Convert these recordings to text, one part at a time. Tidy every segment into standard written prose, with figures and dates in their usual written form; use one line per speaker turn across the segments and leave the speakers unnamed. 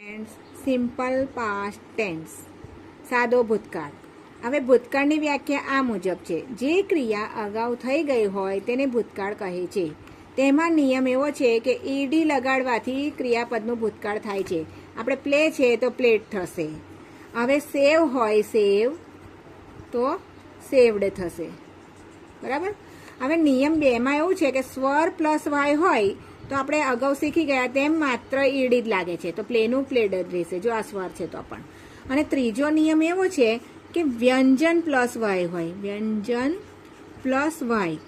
Tense simple past tense સાદો ભૂતકાળ. હવે ભૂતકાળની વ્યાખ્યા આ મુજબ છે. જે ક્રિયા અગાઉ થઈ ગઈ હોય તેને ભૂતકાળ કહે છે. તેમાં નિયમ એવો છે કે ઈડી લગાડવાથી ક્રિયાપદનું ભૂતકાળ થાય છે. આપણે પ્લે છે તો પ્લેટ થશે. હવે સેવ હોય સેવ તો સેવડ થશે. બરાબર. હવે નિયમ 2માં એવું છે કે સ્વર પ્લસ વાય હોય તો આપણે અગાઉ શીખી ગયા તેમ માત્ર ઈડી જ લાગે છે તો પ્લેનું પ્લેડ જ રહેશે જો આ સ્વર છે તો પણ. અને ત્રીજો નિયમ એવો છે કે વ્યંજન પ્લસ વાય હોય. વ્યંજન પ્લસ વાય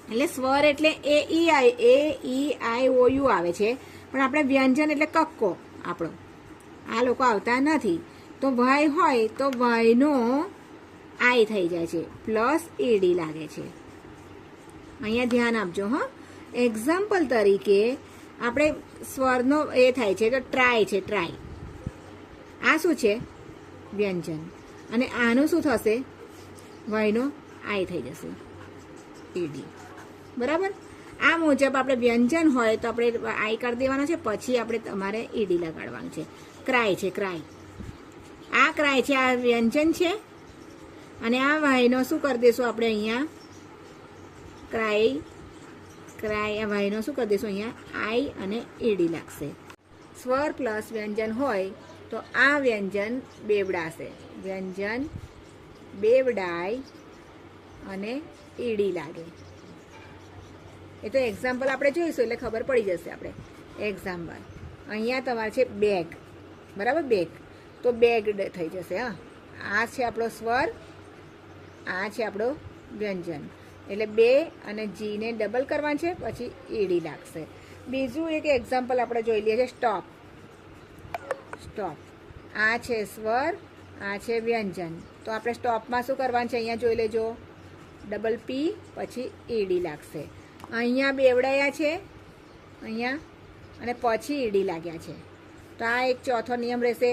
એટલે સ્વર એટલે એ ઈ આઈ ઓ યુ આવે છે પણ આપણે વ્યંજન એટલે કક્કો આપણો આ લોકો આવતા નથી તો વાય હોય તો વાયનો આઈ થઈ જાય છે પ્લસ ઈડી લાગે છે. અહીંયા ધ્યાન આપજો હા. એક્ઝામ્પલ તરીકે આપણે સ્વરનો એ થાય છે તો ટ્રાય છે ટ્રાય. આ શું છે વ્યંજન અને આનું શું થશે વાયનો આઈ થઈ જશે ઈડી. બરાબર. આ મુજબ આપણે વ્યંજન હોય તો આપણે આઈ કરી દેવાનો છે પછી આપણે તમારે ઈડી લગાડવાનું છે. ક્રાય છે ક્રાય. આ ક્રાય છે આ વ્યંજન છે અને આ વાયનો શું કરી દઈશું આપણે અહીંયા ક્રાય ક્રાય આ વાયનો શું કરી દઈશું અહીંયા આઈ અને ઈડી લાગશે. સ્વર પ્લસ વ્યંજન હોય તો આ વ્યંજન બેવડાશે. વ્યંજન બેવડાય અને ઈડી લાગે. એ તો એક્ઝામ્પલ આપણે જોઈશું એટલે ખબર પડી જશે આપણે. એક્ઝામ્પલ અહીંયા તમારે છે બેગ. બરાબર બેગ તો બેગ્ડ થઈ જશે. હા આ છે આપણો સ્વર આ છે આપણો વ્યંજન એટલે બે અને જીને ડબલ કરવાનું છે પછી ઈડી લાગશે. બીજું એક એક્ઝામ્પલ આપણે જોઈ લઈએ છીએ સ્ટોપ. સ્ટોપ આ છે સ્વર આ છે વ્યંજન તો આપણે સ્ટોપમાં શું કરવાનું છે અહીંયા જોઈ લેજો ડબલ પી પછી ઈડી લાગશે. અહીંયા બેવડાયા છે અહીંયા અને પછી ઈડી લાગ્યા છે તો આ એક ચોથો નિયમ રહેશે.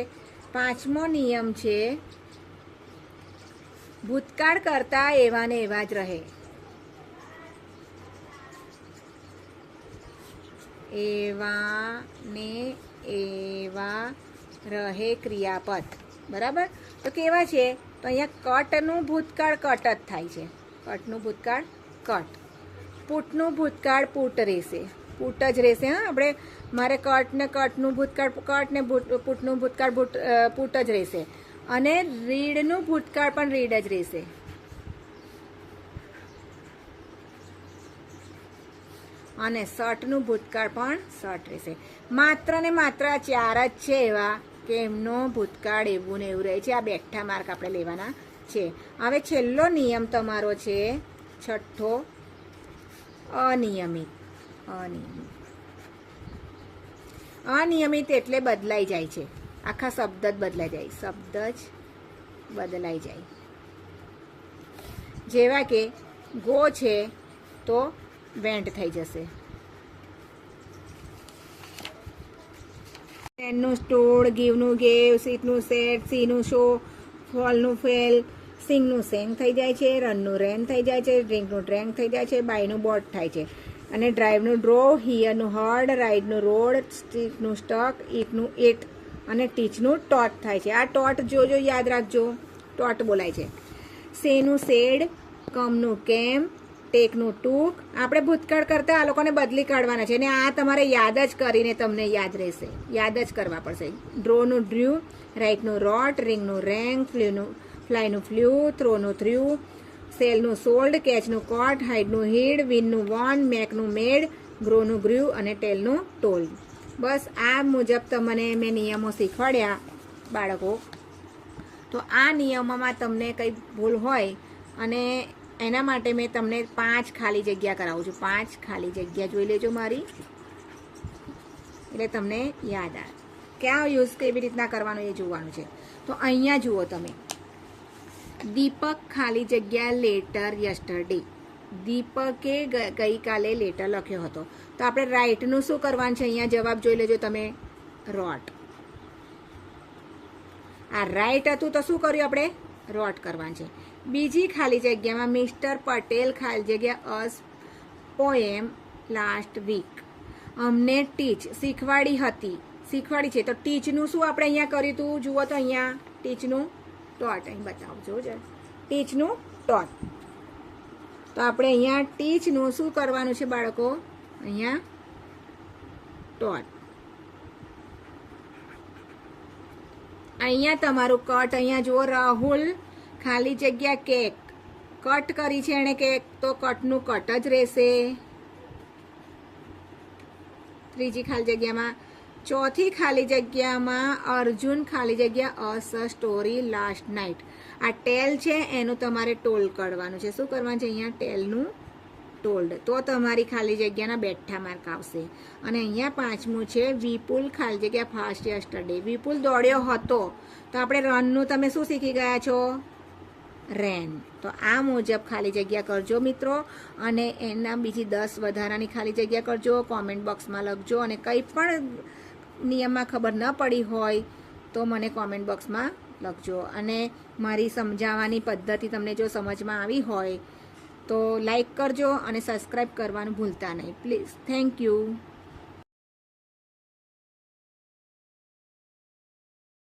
પાંચમો નિયમ છે ભૂતકાળ કરતા એવા ને એવા જ રહે. એવા ને એવા રહે ક્રિયાપદ. બરાબર. તો કેવા છે તો અહીંયા કટનું ભૂતકાળ કટ જ થાય છે. કટનું ભૂતકાળ કટ. પૂટનું ભૂતકાળ પૂટ રહેશે. પૂટ જ રહેશે. હા આપણે મારે કટ ને કટનું ભૂતકાળ કટ ને પૂટનું ભૂતકાળ પૂટ જ રહેશે અને રીડનું ભૂતકાળ પણ રીડ જ રહેશે. અને શર્ટનું ભૂતકાળ પણ શર્ટ રહેશે. માત્ર ને માત્ર ચાર જ છે એવા કે એમનો ભૂતકાળ એવું ને એવું રહે છે. આ બેઠા માર્ક આપણે લેવાના છે. હવે છેલ્લો નિયમ તમારો છે છઠ્ઠો અનિયમિત. અનિયમિત અનિયમિત એટલે બદલાઈ જાય છે. આખા શબ્દ જ બદલાઈ જાય. શબ્દ જ બદલાઈ જાય. જેવા કે ગો છે તો વેન્ટ થઈ જશે. સ્ટેન્ડનું સ્ટોડ ગીવનું ગેવ સીટનું સેટ સીનું શો ફોલનું ફેલ સિંગનું સેંગ થઈ જાય છે. રનનું રેન થઈ જાય છે. ડ્રિંકનું ડ્રેન્ક થઈ જાય છે. બાયનું બોટ થાય છે અને ડ્રાઈવનું ડ્રો હિયરનું હર્ડ રાઈડનું રોડ સ્ટીકનું સ્ટક ઈટનું ઈટ અને ટીચનું ટોટ થાય છે. આ ટોટ જોજો યાદ રાખજો ટોટ બોલાય છે. સેનું સેડ કમનું કેમ ટેકનું ટૂક. આપણે ભૂતકાળ કરતા આ લોકોને બદલી કાઢવાના છે અને આ તમારે યાદ જ કરીને તમને યાદ રહેશે. યાદ જ કરવા પડશે. ડ્રોનું ડ્ર્યુ રાઈટનું રોટ રિંગનું રેંગ ફ્લાયનું ફ્લ્યુ થ્રોનું થ્ર્યુ સેલનું સોલ્ડ કેચનું કોટ હાઈડનું હીડ વિનનું વોન મેકનું મેડ ગ્રોનું ગ્ર્યુ અને ટેલનું ટોલ્ડ. બસ આ મુજબ તમને મેં નિયમો શીખવાડ્યા બાળકો. તો આ નિયમોમાં તમને કંઈ ભૂલ હોય અને એના માટે મેં તમને 5 ખાલી જગ્યા કરાવું છું. 5 ખાલી જગ્યા જોઈ લેજો મારી એટલે તમને યાદ આવે. ક્યાં યુઝ કેવી રીતના કરવાનું એ જોવાનું છે. તો અહીંયા જુઓ તમે દીપક ખાલી જગ્યા લેટર યસ્ટરડે. દીપકે ગઈકાલે લેટર લખ્યો હતો તો આપણે રાઇટનું શું કરવાનું છે અહીંયા જવાબ જોઈ લેજો તમે રોટ. આ રાઇટ હતું તો શું કર્યું આપણે રોટ કરવાનું છે. બીજી ખાલી જગ્યામાં મિસ્ટર પટેલ ખાલી જગ્યા અસ પોએમ લાસ્ટ વીક. અમને ટીચ શીખવાડી હતી શીખવાડી છે. તો ટીચનું શું આપણે અહીંયા કર્યું હતું? જુઓ તો અહીંયા ટીચનું ટોટ અહીં બતાવજો જ ટીચનું ટોટ. તો આપણે અહીંયા ટીચનું શું કરવાનું છે બાળકો? અહીંયા ટોટ. અહીંયા તમારું કટ, અહીંયા જુઓ રાહુલ ખાલી જગ્યા કેક કટ કરી છે એણે કેક, તો કટનું કટ જ રહેશે. ત્રીજી ખાલી જગ્યામાં, ચોથી ખાલી જગ્યામાં અર્જુન ખાલી જગ્યા અસ સ્ટોરી લાસ્ટ નાઇટ. આ ટેલ છે એનું તમારે ટોલ કરવાનું છે. શું કરવાનું છે અહીંયા? ટેલનું ટોલ્ડ. તો તમારી ખાલી જગ્યાના બેઠા માર્ક આવશે. અને અહીંયા પાંચમું છે વિપુલ ખાલી જગ્યા ફાસ્ટ યસ્ટરડે. વિપુલ દોડ્યો હતો, તો આપણે રનનું તમે શું શીખી ગયા છો? રેન. તો આ મુજબ ખાલી જગ્યા કરજો મિત્રો, અને એના બીજી 10 વધારાની ખાલી જગ્યા કરજો. કોમેન્ટ બોક્સમાં લખજો, અને કંઈ પણ નિયમમાં ખબર ન પડી હોય તો મને કોમેન્ટ બોક્સમાં લખજો. અને મારી સમજાવવાની પદ્ધતિ તમને જો સમજમાં આવી હોય તો લાઈક કરજો અને સબસ્ક્રાઈબ કરવાનું ભૂલતા નહીં પ્લીઝ. Thank you.